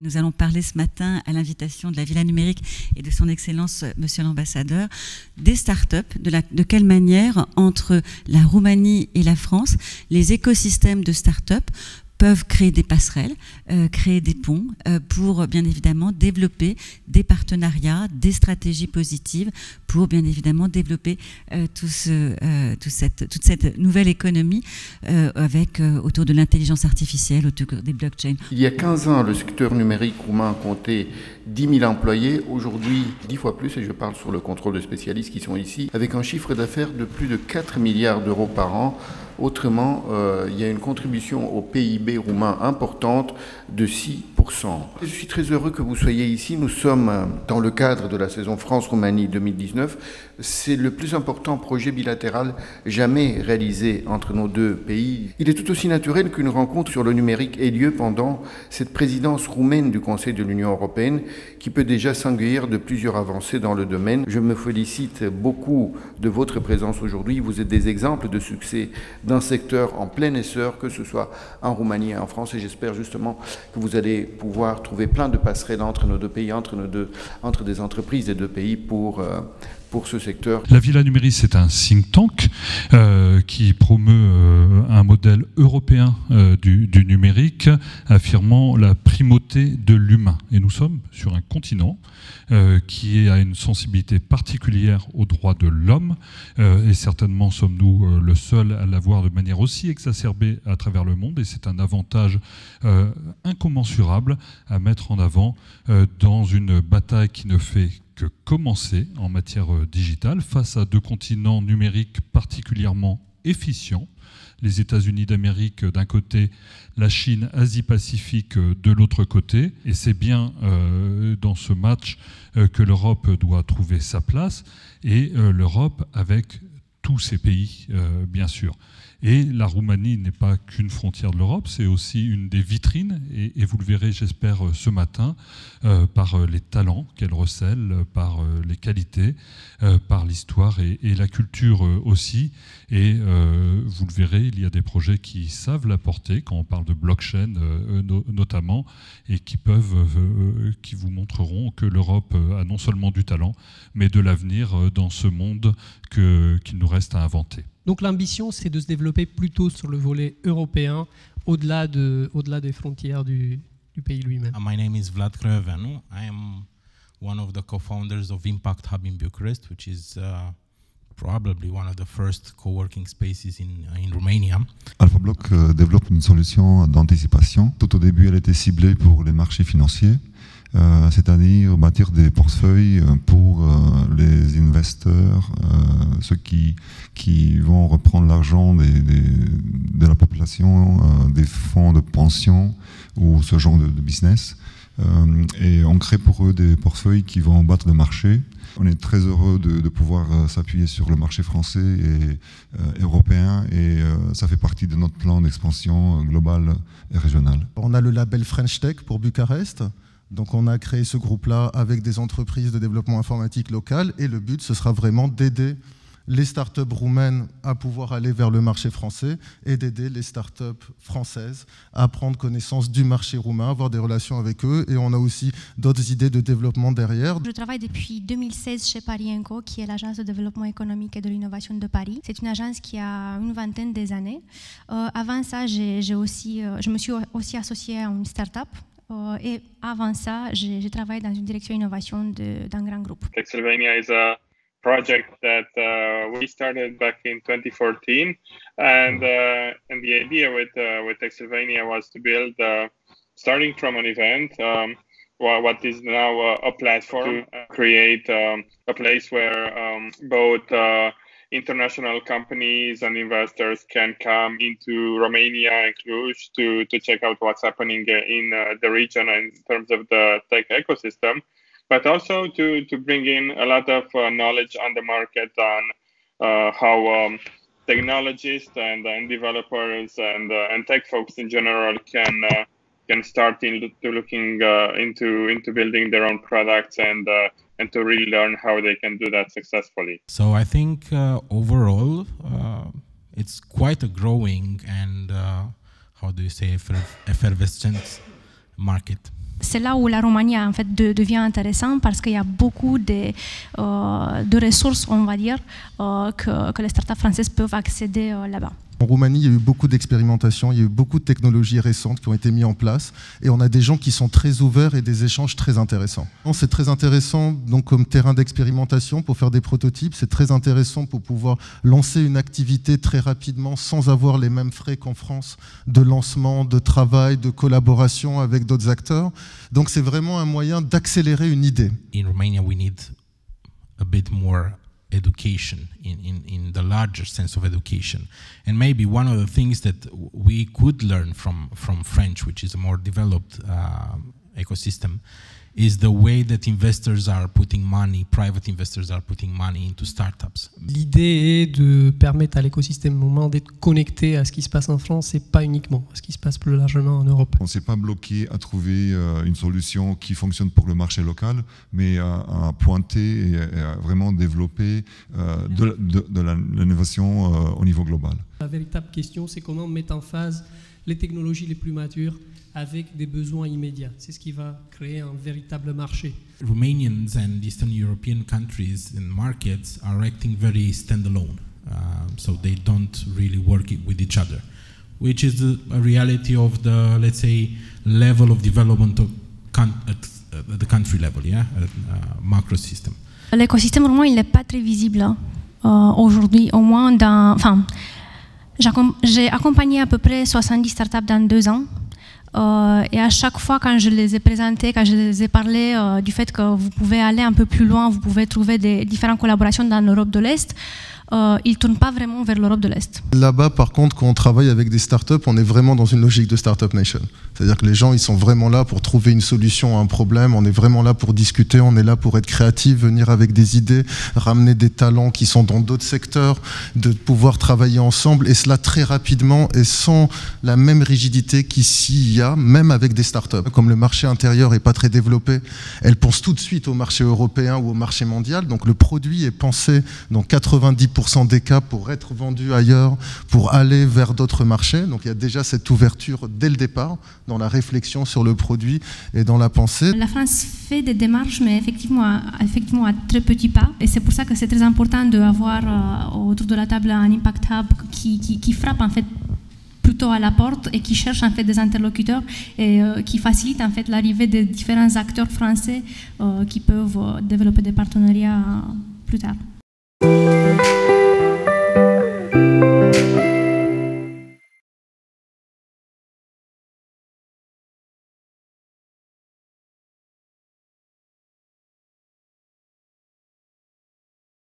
Nous allons parler ce matin, à l'invitation de la Villa Numérique et de son Excellence, Monsieur l'Ambassadeur, des startups, de quelle manière, entre la Roumanie et la France, les écosystèmes de startups peuvent créer des passerelles, créer des ponts pour bien évidemment développer des partenariats, des stratégies positives pour bien évidemment développer toute cette nouvelle économie autour de l'intelligence artificielle, autour des blockchains. Il y a 15 ans, le secteur numérique roumain comptait 10 000 employés. Aujourd'hui, 10 fois plus, et je parle sur le contrôle de spécialistes qui sont ici, avec un chiffre d'affaires de plus de 4 milliards d'euros par an. Autrement, il y a une contribution au PIB roumain importante de 6%. Je suis très heureux que vous soyez ici. Nous sommes dans le cadre de la saison France-Roumanie 2019. C'est le plus important projet bilatéral jamais réalisé entre nos deux pays. Il est tout aussi naturel qu'une rencontre sur le numérique ait lieu pendant cette présidence roumaine du Conseil de l'Union européenne qui peut déjà s'engueillir de plusieurs avancées dans le domaine. Je me félicite beaucoup de votre présence aujourd'hui. Vous êtes des exemples de succès d'un secteur en plein essor, que ce soit en Roumanie et en France, et j'espère justement que vous allez pouvoir trouver plein de passerelles entre nos deux pays, entre des entreprises des deux pays pour ce secteur. La Villa Numérique, c'est un think tank qui promeut un modèle européen du numérique, affirmant la primauté de l'humain. Et nous sommes sur un continent qui a une sensibilité particulière aux droits de l'homme, et certainement sommes-nous le seul à l'avoir de manière aussi exacerbée à travers le monde, et c'est un avantage incommensurable à mettre en avant dans une bataille qui ne fait que commencer en matière digitale face à deux continents numériques particulièrement efficients, les États-Unis d'Amérique d'un côté, la Chine, Asie-Pacifique de l'autre côté. Et c'est bien dans ce match que l'Europe doit trouver sa place, et l'Europe avec tous ces pays, bien sûr. Et la Roumanie n'est pas qu'une frontière de l'Europe, c'est aussi une des vitrines, et vous le verrez, j'espère, ce matin, par les talents qu'elle recèle, par les qualités, par l'histoire et la culture aussi. Et vous le verrez, il y a des projets qui savent la porter, quand on parle de blockchain notamment, et qui vous montreront que l'Europe a non seulement du talent, mais de l'avenir dans ce monde qu'il nous reste à inventer. Donc l'ambition, c'est de se développer plutôt sur le volet européen, au-delà des frontières du pays lui-même. My name is Vlad Crăiovenu. I am one of the co-founders of Impact Hub in Bucharest, which is probably one of the first co-working spaces in Romania. AlphaBlock développe une solution d'anticipation. Tout au début, elle était ciblée pour les marchés financiers, c'est-à-dire bâtir des portefeuilles pour les investisseurs, ceux qui vont reprendre l'argent de la population, des fonds de pension ou ce genre de business. Et on crée pour eux des portefeuilles qui vont battre le marché. On est très heureux de pouvoir s'appuyer sur le marché français et européen, et ça fait partie de notre plan d'expansion globale et régionale. On a le label French Tech pour Bucarest. Donc on a créé ce groupe-là avec des entreprises de développement informatique local, et le but, ce sera vraiment d'aider les startups roumaines à pouvoir aller vers le marché français et d'aider les startups françaises à prendre connaissance du marché roumain, avoir des relations avec eux, et on a aussi d'autres idées de développement derrière. Je travaille depuis 2016 chez Paris & Co, qui est l'agence de développement économique et de l'innovation de Paris. C'est une agence qui a une vingtaine d'années. Avant ça, je me suis aussi associée à une start-up. Et avant ça, j'ai travaillé dans une direction innovation d'un grand groupe. Techsylvania is a project that we started back in 2014, and the idea with Techsylvania was to build, starting from an event, what is now a platform, to create a place where both international companies and investors can come into Romania and Cluj to check out what's happening in the region in terms of the tech ecosystem, but also to bring in a lot of knowledge on the market on how technologists and developers and tech folks in general can start looking into building their own products and to really learn how they can do that successfully. So I think overall it's quite a growing and how do you say effervescent market. c'est là où la Roumanie en fait devient intéressante parce qu'il y a beaucoup de ressources, on va dire, que les startups françaises peuvent accéder là-bas. En Roumanie, il y a eu beaucoup d'expérimentations, il y a eu beaucoup de technologies récentes qui ont été mises en place et on a des gens qui sont très ouverts et des échanges très intéressants. C'est très intéressant donc, comme terrain d'expérimentation pour faire des prototypes, c'est très intéressant pour pouvoir lancer une activité très rapidement sans avoir les mêmes frais qu'en France de lancement, de travail, de collaboration avec d'autres acteurs. Donc c'est vraiment un moyen d'accélérer une idée. In Romania, we need a bit more education in the larger sense of education, and maybe one of the things that we could learn from French, which is a more developed ecosystem, is the way that investors are putting money, private investors are putting money into startups. L'idée est de permettre à l'écosystème roumain d'être connecté à ce qui se passe en France et pas uniquement à ce qui se passe plus largement en Europe. On ne s'est pas bloqué à trouver une solution qui fonctionne pour le marché local, mais à pointer et à vraiment développer de l'innovation au niveau global. La véritable question, c'est comment mettre en phase les technologies les plus matures avec des besoins immédiats. C'est ce qui va créer un véritable marché. Romanians and Eastern European countries and markets are acting very standalone, so they don't really work with each other, which is a reality of the, let's say, level of development at the country level, yeah, macro system. L'écosystème roumain, il n'est pas très visible aujourd'hui, au moins dans... Enfin, j'ai accompagné à peu près 70 startups dans 2 ans. Et à chaque fois, quand je les ai présentés, quand je les ai parlé du fait que vous pouvez aller un peu plus loin, vous pouvez trouver des différentes collaborations dans l'Europe de l'Est, ils ne tournent pas vraiment vers l'Europe de l'Est. Là-bas, par contre, quand on travaille avec des startups, on est vraiment dans une logique de Startup Nation. C'est-à-dire que les gens, ils sont vraiment là pour trouver une solution à un problème, on est vraiment là pour discuter, on est là pour être créatif, venir avec des idées, ramener des talents qui sont dans d'autres secteurs, de pouvoir travailler ensemble, et cela très rapidement et sans la même rigidité qu'ici il y a, même avec des startups. Comme le marché intérieur n'est pas très développé, elles pensent tout de suite au marché européen ou au marché mondial, donc le produit est pensé dans 90% des cas pour être vendu ailleurs, pour aller vers d'autres marchés. Donc il y a déjà cette ouverture dès le départ dans la réflexion sur le produit et dans la pensée. La France fait des démarches, mais effectivement à très petits pas. Et c'est pour ça que c'est très important d'avoir autour de la table un Impact Hub qui frappe en fait plutôt à la porte et qui cherche en fait des interlocuteurs et qui facilite en fait l'arrivée des différents acteurs français qui peuvent développer des partenariats plus tard.